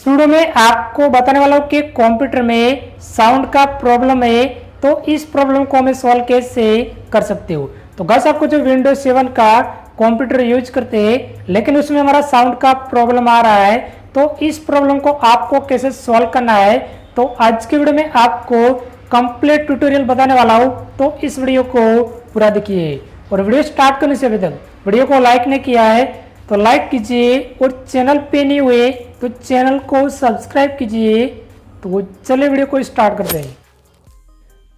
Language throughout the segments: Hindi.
इस वीडियो में आपको बताने वाला हूँ कि कंप्यूटर में साउंड का प्रॉब्लम है, तो इस प्रॉब्लम को हमें सॉल्व कैसे कर सकते हो। तो गाइस आपको जो विंडोज 7 का कंप्यूटर यूज करते हैं लेकिन उसमें हमारा साउंड का प्रॉब्लम आ रहा है, तो इस प्रॉब्लम को आपको कैसे सॉल्व करना है, तो आज के वीडियो में आपको कंप्लीट ट्यूटोरियल बताने वाला हूँ। तो इस वीडियो को पूरा देखिए और वीडियो स्टार्ट करने से अभी तक वीडियो को लाइक नहीं किया है तो लाइक कीजिए और चैनल पे नहीं हुए तो चैनल को सब्सक्राइब कीजिए। तो चलिए वीडियो को स्टार्ट करते हैं।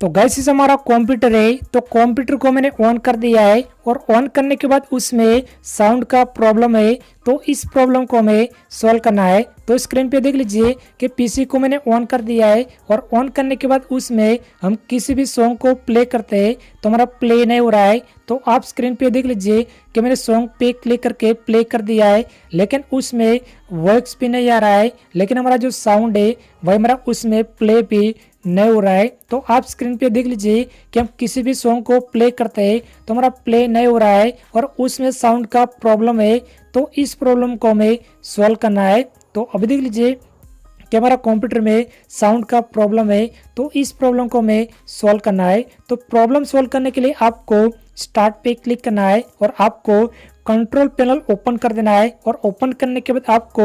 तो गैस इस हमारा कंप्यूटर है, तो कंप्यूटर को मैंने ऑन कर दिया है और ऑन करने के बाद उसमें साउंड का प्रॉब्लम है, तो इस प्रॉब्लम को हमें सॉल्व करना है। तो स्क्रीन पे देख लीजिए कि पीसी को मैंने ऑन कर दिया है और ऑन करने के बाद उसमें हम किसी भी सॉन्ग को प्ले करते हैं तो हमारा प्ले नहीं हो रहा है। तो आप स्क्रीन पे देख लीजिए कि मैंने सॉन्ग पे क्लिक करके प्ले कर दिया है लेकिन उसमें वॉइस भी नहीं आ रहा है, लेकिन हमारा जो साउंड है वही हमारा उसमें प्ले भी नहीं हो रहा है। तो आप स्क्रीन पे देख लीजिए कि हम किसी भी सॉन्ग को प्ले करते हैं तो हमारा प्ले नहीं हो रहा है और उसमें साउंड का प्रॉब्लम है। तो इस प्रॉब्लम को हमें सॉल्व करना है। तो अभी देख लीजिए कि हमारा कंप्यूटर में साउंड का प्रॉब्लम है, तो इस प्रॉब्लम को हमें सॉल्व करना है। तो प्रॉब्लम सॉल्व करने के लिए आपको स्टार्ट पे क्लिक करना है और आपको कंट्रोल पैनल ओपन कर देना है और ओपन करने के बाद आपको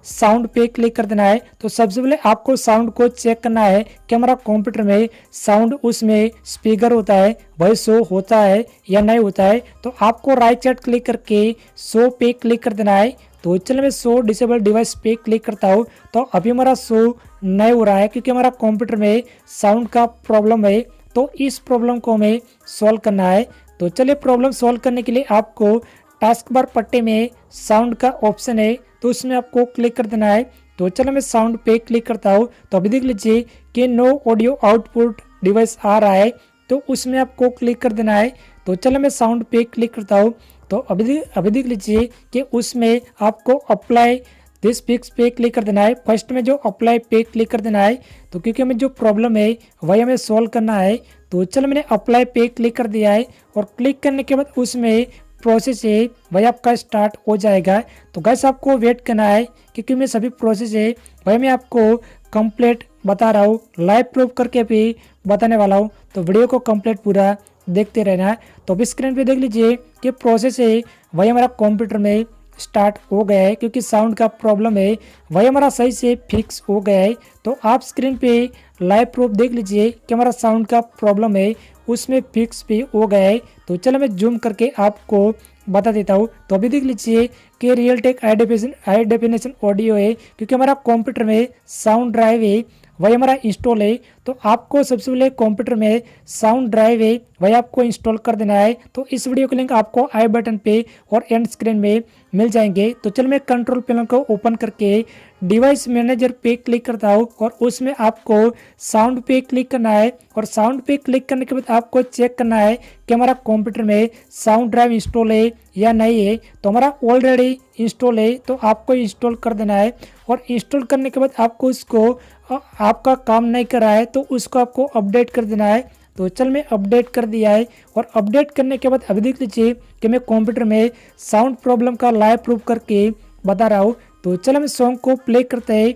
साउंड पे क्लिक कर देना है। तो सबसे पहले आपको साउंड को चेक करना है कि हमारा कंप्यूटर में साउंड उसमें स्पीकर होता है वही शो होता है या नहीं होता है। तो आपको राइट साइड क्लिक करके शो पे क्लिक कर देना है। तो चलिए मैं शो डिसेबल डिवाइस पे क्लिक करता हूँ। तो अभी हमारा शो नहीं हो रहा है क्योंकि हमारा कंप्यूटर में साउंड का प्रॉब्लम है। तो इस प्रॉब्लम को हमें सॉल्व करना है। तो चलिए प्रॉब्लम सॉल्व करने के लिए आपको टास्क बार पट्टे में साउंड का ऑप्शन है, तो उसमें आपको क्लिक कर देना है। तो चलो मैं साउंड पे क्लिक करता हूँ। तो अभी देख लीजिए कि नो ऑडियो आउटपुट डिवाइस आ रहा है, तो उसमें आपको क्लिक कर देना है। तो चलो मैं साउंड पे क्लिक करता हूँ। तो अभी देख लीजिए कि उसमें आपको अप्लाई दिस फिक्स पे क्लिक कर देना है। फर्स्ट में जो अप्लाई पे क्लिक कर देना है, तो क्योंकि हमें जो प्रॉब्लम है वही हमें सॉल्व करना है। तो चलो मैंने अप्लाई पे क्लिक कर दिया है और क्लिक करने के बाद उसमें प्रोसेस है वही आपका स्टार्ट हो जाएगा। तो गैस आपको वेट करना है क्योंकि मैं सभी प्रोसेस है वही मैं आपको कंप्लीट बता रहा हूँ, लाइव प्रूफ करके भी बताने वाला हूँ। तो वीडियो को कंप्लीट पूरा देखते रहना है। तो अभी स्क्रीन पे देख लीजिए कि प्रोसेस है वही हमारा कंप्यूटर में स्टार्ट हो गया है क्योंकि साउंड का प्रॉब्लम है वही हमारा सही से फिक्स हो गया है। तो आप स्क्रीन पे लाइव प्रूफ देख लीजिए कि हमारा साउंड का प्रॉब्लम है उसमें फिक्स भी हो गया है। तो चलो मैं जूम करके आपको बता देता हूँ। तो अभी देख लीजिए कि real tech high definition audio है क्योंकि हमारा कंप्यूटर में साउंड ड्राइव है वही हमारा इंस्टॉल है। तो आपको सबसे पहले कंप्यूटर में साउंड ड्राइव है वही आपको इंस्टॉल कर देना है। तो इस वीडियो का लिंक आपको आई बटन पे और एंड स्क्रीन में मिल जाएंगे। तो चल मैं कंट्रोल पैनल को ओपन करके डिवाइस मैनेजर पे क्लिक करता हूँ और उसमें आपको साउंड पे क्लिक करना है और साउंड पे क्लिक करने के बाद आपको चेक करना है कि हमारा कंप्यूटर में साउंड ड्राइव इंस्टॉल है या नहीं है। तो हमारा ऑलरेडी इंस्टॉल है तो आपको इंस्टॉल कर देना है और इंस्टॉल करने के बाद आपको उसको आपका काम नहीं कर रहा है तो उसको आपको अपडेट कर देना है। तो चल मैं अपडेट कर दिया है और अपडेट करने के बाद अभी देख लीजिए कि मैं कंप्यूटर में साउंड प्रॉब्लम का लाइव प्रूफ करके बता रहा हूँ। तो चलो हम सॉन्ग को प्ले करते हैं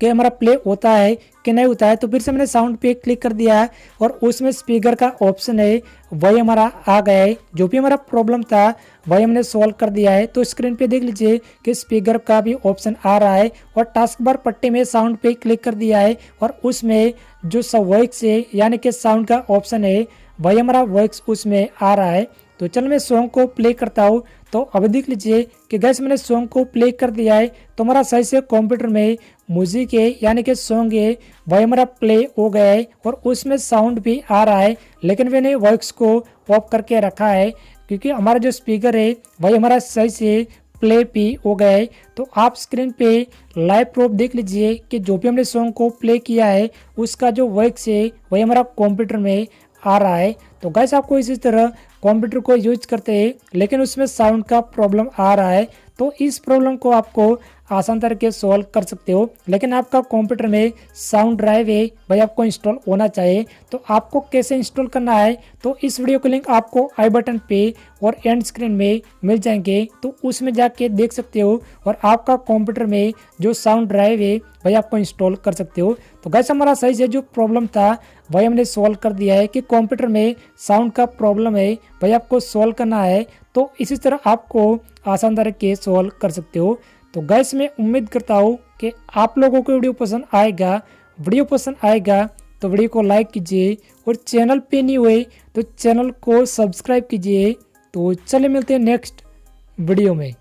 कि हमारा प्ले होता है कि नहीं होता है। तो फिर से मैंने साउंड पे क्लिक कर दिया है और उसमें स्पीकर का ऑप्शन है वही हमारा आ गया है। जो भी हमारा प्रॉब्लम था वही हमने सॉल्व कर दिया है। तो स्क्रीन पे देख लीजिए कि स्पीकर का भी ऑप्शन आ रहा है और टास्क बार पट्टे में साउंड पे क्लिक कर दिया है और उसमें जो वॉइस है यानी कि साउंड का ऑप्शन है वही हमारा वॉइस उसमें आ रहा है। तो चल मैं सॉन्ग को प्ले करता हूँ। तो अभी देख लीजिए कि गैस मैंने सॉन्ग को प्ले कर दिया है तो हमारा सही से कंप्यूटर में म्यूजिक है यानी कि सॉन्ग है वही हमारा प्ले हो गया है और उसमें साउंड भी आ रहा है, लेकिन मैंने वॉइस को ऑफ करके रखा है क्योंकि हमारा जो स्पीकर है वही हमारा सही से प्ले भी हो गया है। तो आप स्क्रीन पे लाइव प्रूफ देख लीजिए कि जो भी हमने सॉन्ग को प्ले किया है उसका जो वॉइस है वही हमारा कंप्यूटर में आ रहा है। तो गैस आपको इसी तरह कंप्यूटर को यूज करते हैं लेकिन उसमें साउंड का प्रॉब्लम आ रहा है, तो इस प्रॉब्लम को आपको आसान तरीके से सॉल्व कर सकते हो। लेकिन आपका कंप्यूटर में साउंड ड्राइव है भाई आपको इंस्टॉल होना चाहिए। तो आपको कैसे इंस्टॉल करना है, तो इस वीडियो का लिंक आपको आई बटन पे और एंड स्क्रीन में मिल जाएंगे, तो उसमें जाके देख सकते हो और आपका कंप्यूटर में जो साउंड ड्राइव है भाई आपको इंस्टॉल कर सकते हो। तो गाइस हमारा सही से जो प्रॉब्लम था भाई हमने सॉल्व कर दिया है कि कंप्यूटर में साउंड का प्रॉब्लम है भाई आपको सॉल्व करना है। तो इसी तरह आपको आसान तरीके से सॉल्व कर सकते हो। तो गाइस मैं उम्मीद करता हूँ कि आप लोगों को वीडियो पसंद आएगा तो वीडियो को लाइक कीजिए और चैनल पे नहीं हुए तो चैनल को सब्सक्राइब कीजिए। तो चलिए मिलते हैं नेक्स्ट वीडियो में।